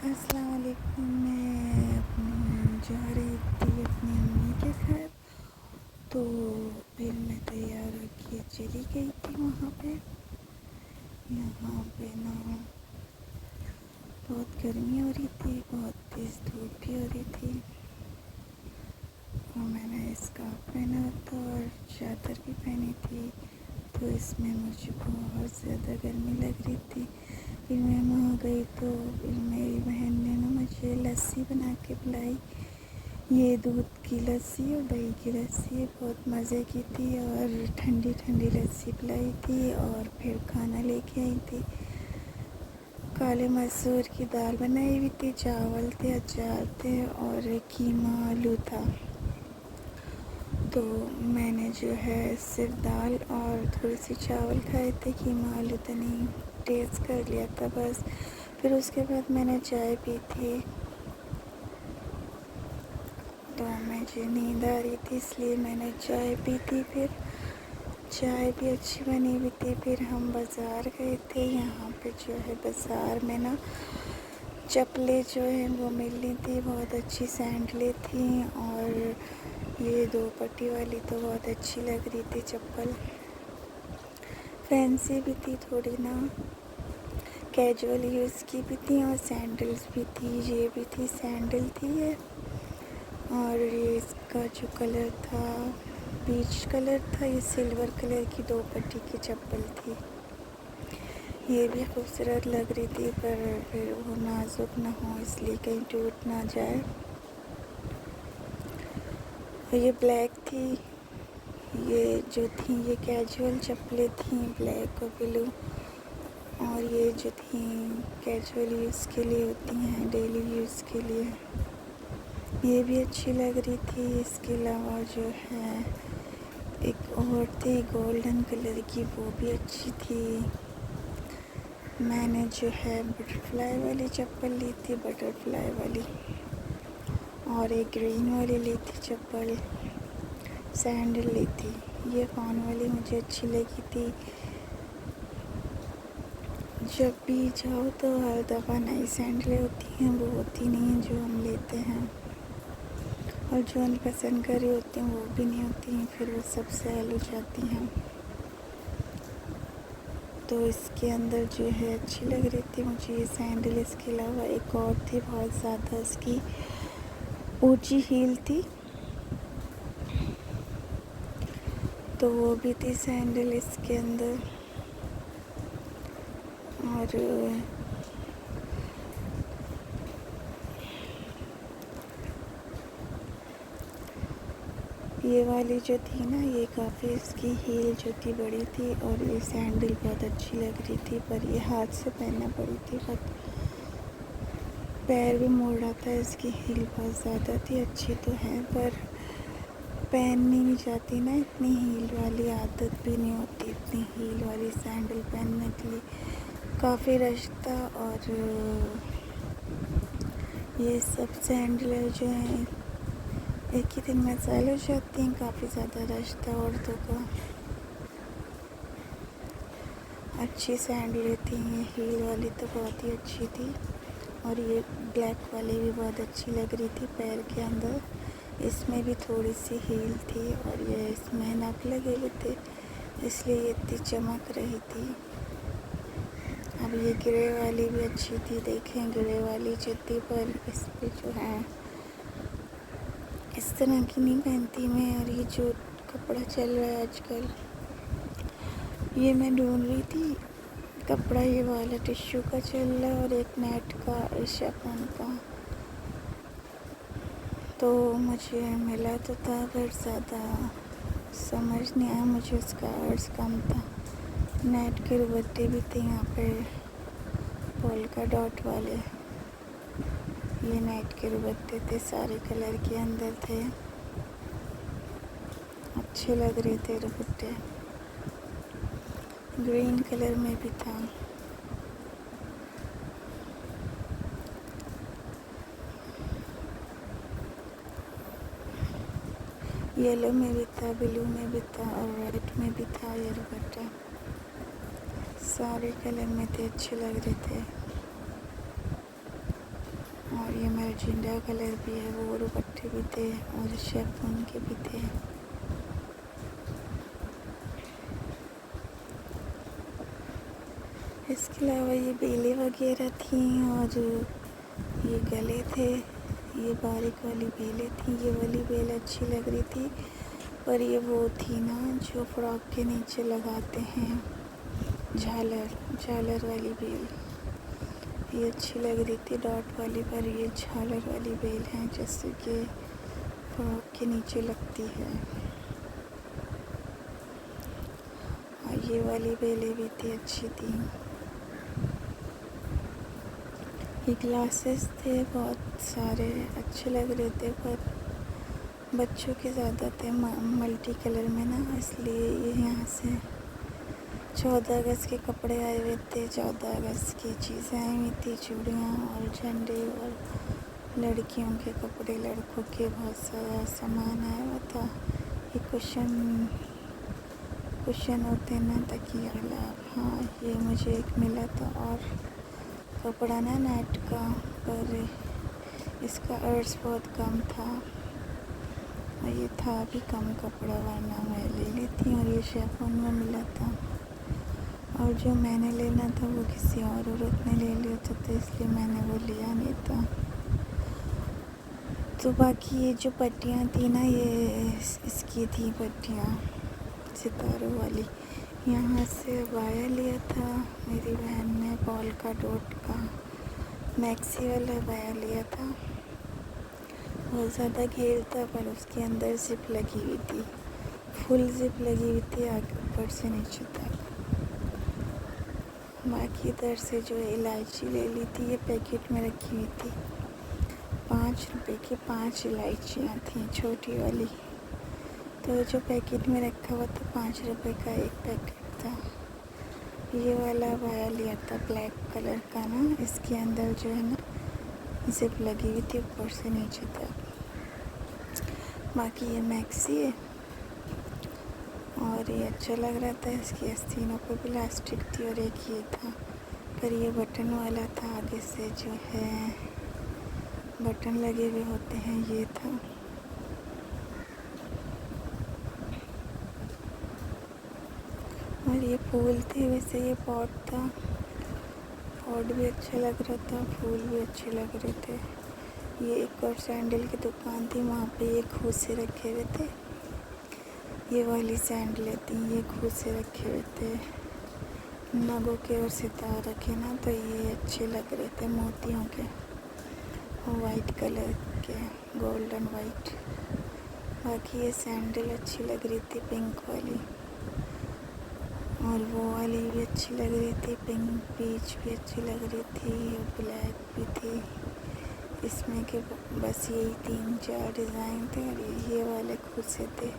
अस्सलाम वालेकुम। मैं जा रही थी अपनी अम्मी के घर, तो फिर मैं तैयार होके चली गई थी वहाँ पे। यहाँ पे ना बहुत गर्मी हो रही थी, बहुत तेज़ धूप भी हो रही थी, और मैंने स्कार्फ पहना था और चादर भी पहनी थी, तो इसमें मुझे बहुत ज़्यादा गर्मी लग रही थी। फिर मैं वहाँ गई तो फिर मेरी बहन ने ना मुझे लस्सी बना के पिलाई। ये दूध की लस्सी और दही की लस्सी बहुत मज़े की थी, और ठंडी ठंडी लस्सी पिलाई थी। और फिर खाना लेके आई थी, काले मसूर की दाल बनाई हुई थी, चावल थे, अचार थे और कीमा आलू था। तो मैंने जो है सिर्फ दाल और थोड़ी सी चावल खाए थे, कीमा आलू तो नहीं, टेस्ट कर लिया था बस। फिर उसके बाद मैंने चाय पी थी, तो मुझे नींद आ रही थी इसलिए मैंने चाय पी थी। फिर चाय भी अच्छी बनी हुई थी। फिर हम बाज़ार गए थे। यहाँ पे जो है बाज़ार में ना चप्पलें जो है वो मिल रही थी, बहुत अच्छी सैंडलें थी, और ये 2 पट्टी वाली तो बहुत अच्छी लग रही थी चप्पल। फैंसी भी थी थोड़ी ना, कैजुअल यूज़ की भी थी, और सैंडल्स भी थी। ये भी थी, सैंडल थी ये, और ये इसका जो कलर था पीच कलर था, ये सिल्वर कलर की 2 पट्टी की चप्पल थी। ये भी खूबसूरत लग रही थी, पर फिर वो नाजुक ना हो इसलिए कहीं टूट ना जाए। ये ब्लैक थी, ये जो थी ये कैजुअल चप्पलें थी, ब्लैक और ब्लू। और ये जो थी कैजुअल यूज़ के लिए होती हैं, डेली यूज़ के लिए, ये भी अच्छी लग रही थी। इसके अलावा जो है एक और थी गोल्डन कलर की, वो भी अच्छी थी। मैंने जो है बटरफ्लाई वाली चप्पल ली थी, बटरफ्लाई वाली, और एक ग्रीन वाली ली थी चप्पल, सैंडल ली थी। ये फ़ॉन वाली मुझे अच्छी लगी थी। जब भी जाओ तो हर दफ़ा नई सैंडलें होती हैं, वो होती नहीं हैं जो हम लेते हैं, और जो हम पसंद कर रही होती हैं वो भी नहीं होती हैं, फिर वो सब सेल हो जाती हैं। तो इसके अंदर जो है अच्छी लग रही थी मुझे ये सैंडल। इसके अलावा एक और थी, बहुत ज़्यादा इसकी ऊंची हील थी, तो वो भी थी सैंडल इसके अंदर। और ये वाली जो थी ना, ये काफ़ी इसकी हील जो थी बड़ी थी, और ये सैंडल बहुत अच्छी लग रही थी, पर ये हाथ से पहनना पड़ी थी, पर पैर भी मोड़ रहा था। इसकी हील बहुत ज़्यादा थी, अच्छी तो है पर पहननी नहीं जाती ना इतनी हील वाली, आदत भी नहीं होती इतनी हील वाली सैंडल पहनने के लिए। काफ़ी रश था, और ये सब सैंडल जो हैं एक ही दिन में सेल हो जाती हैं। काफ़ी ज़्यादा रश था औरतों का। अच्छी सैंडलें थी, ये हील वाली तो बहुत ही अच्छी थी, और ये ब्लैक वाली भी बहुत अच्छी लग रही थी पैर के अंदर। इसमें भी थोड़ी सी हील थी, और ये इसमें नग लगे हुए थे, इसलिए ये इतनी चमक रही थी। अब ये ग्रे वाली भी अच्छी थी, देखें ग्रे वाली जो थी, पर इस पर जो है इस तरह की नहीं पहनती मैं। और ये जो कपड़ा चल रहा है आजकल, ये मैं ढूंढ रही थी कपड़ा, ये वाला टिश्यू का चल रहा है, और एक नेट का ईशापन का, तो मुझे मिला तो था, पर ज़्यादा समझ नहीं आया मुझे, उसका अर्ज कम था। नेट के दुपट्टे भी थे यहाँ पे, पोल्का डॉट वाले, ये नेट के दुपट्टे थे, सारे कलर के अंदर थे, अच्छे लग रहे थे दुपट्टे। ग्रीन कलर में भी था, येलो में भी था, ब्लू में भी था, और रेड में भी था ये दुपट्टा। सारे कलर में थे, अच्छे लग रहे थे। और ये मैजेंडा कलर भी है, वो दुपट्टे भी थे और शिफॉन के भी थे। इसके अलावा ये बेलें वगैरह थी और ये गले थे, ये बारीक वाली बेलें थी। ये वाली बेल अच्छी लग रही थी, पर ये वो थी ना जो फ्रॉक के नीचे लगाते हैं, झालर वाली बेल, ये अच्छी लग रही थी डॉट वाली। पर ये झालर वाली बेल है जैसे कि फ्रॉक के नीचे लगती है। और ये वाली बेलें भी थी, अच्छी थी। ये ग्लासेस थे बहुत सारे, अच्छे लग रहे थे, पर बच्चों के ज़्यादा थे मल्टी कलर में ना, इसलिए ये यहाँ से 14 अगस्त के कपड़े आए हुए थे। 14 अगस्त की चीज़ें आई हुई थी, चूड़ियाँ और झंडे और लड़कियों के कपड़े, लड़कों के बहुत सारा सामान आया हुआ था। ये कुशन होते ना, तकिया वाला, हाँ ये मुझे एक मिला था। और कपड़ा ना नेट का, पर इसका अर्ज बहुत कम था और ये था भी कम कपड़ा, वरना मैं ले लेती। और ये शिफॉन में मिला था, और जो मैंने लेना था वो किसी और औरत ने ले लिया था, तो इसलिए मैंने वो लिया नहीं था। तो बाकी ये जो पट्टियाँ थी ना, ये इसकी थी पट्टियाँ सितारों वाली। यहाँ से अबाया लिया था मेरी बहन ने, पोल्का डॉट का मैक्सी वाला अबाया लिया था। बहुत ज़्यादा घेर था, पर उसके अंदर जिप लगी हुई थी, फुल जिप लगी हुई थी आगे ऊपर से नीचे तक। बाकी इधर से जो इलायची ले ली थी, ये पैकेट में रखी हुई थी। 5 रुपए की 5 इलायचियाँ थी, छोटी वाली। तो जो पैकेट में रखा हुआ था 5 रुपए का एक पैकेट था। ये वाला अबाया लिया था ब्लैक कलर का ना, इसके अंदर जो है ना जिप लगी हुई थी ऊपर से नीचे तक। बाकी ये मैक्सी है और ये अच्छा लग रहा था। इसकी आस्तीनों पर भी इलास्टिक थी और एक ये था, पर ये बटन वाला था, आगे से जो है बटन लगे हुए होते हैं, ये था। और ये फूल थे, वैसे ये पॉट था, पॉट भी अच्छा लग रहा था, फूल भी अच्छे लग रहे थे। ये एक और सैंडल की दुकान थी, वहाँ पे ये खूसे रखे हुए थे। ये वाली सैंडलें थी, ये खूसे रखे हुए थे, नगों के और सितार रखे ना, तो ये अच्छे लग रहे थे, मोतियों के, वाइट कलर के, गोल्डन वाइट। बाकी ये सैंडल अच्छी लग रही थी, पिंक वाली, और वो वाली भी अच्छी लग रही थी, पिंक पीच भी अच्छी लग रही थी, और ब्लैक भी थी। इसमें के बस यही 3-4 डिज़ाइन थे, और ये वाले खूसे थे।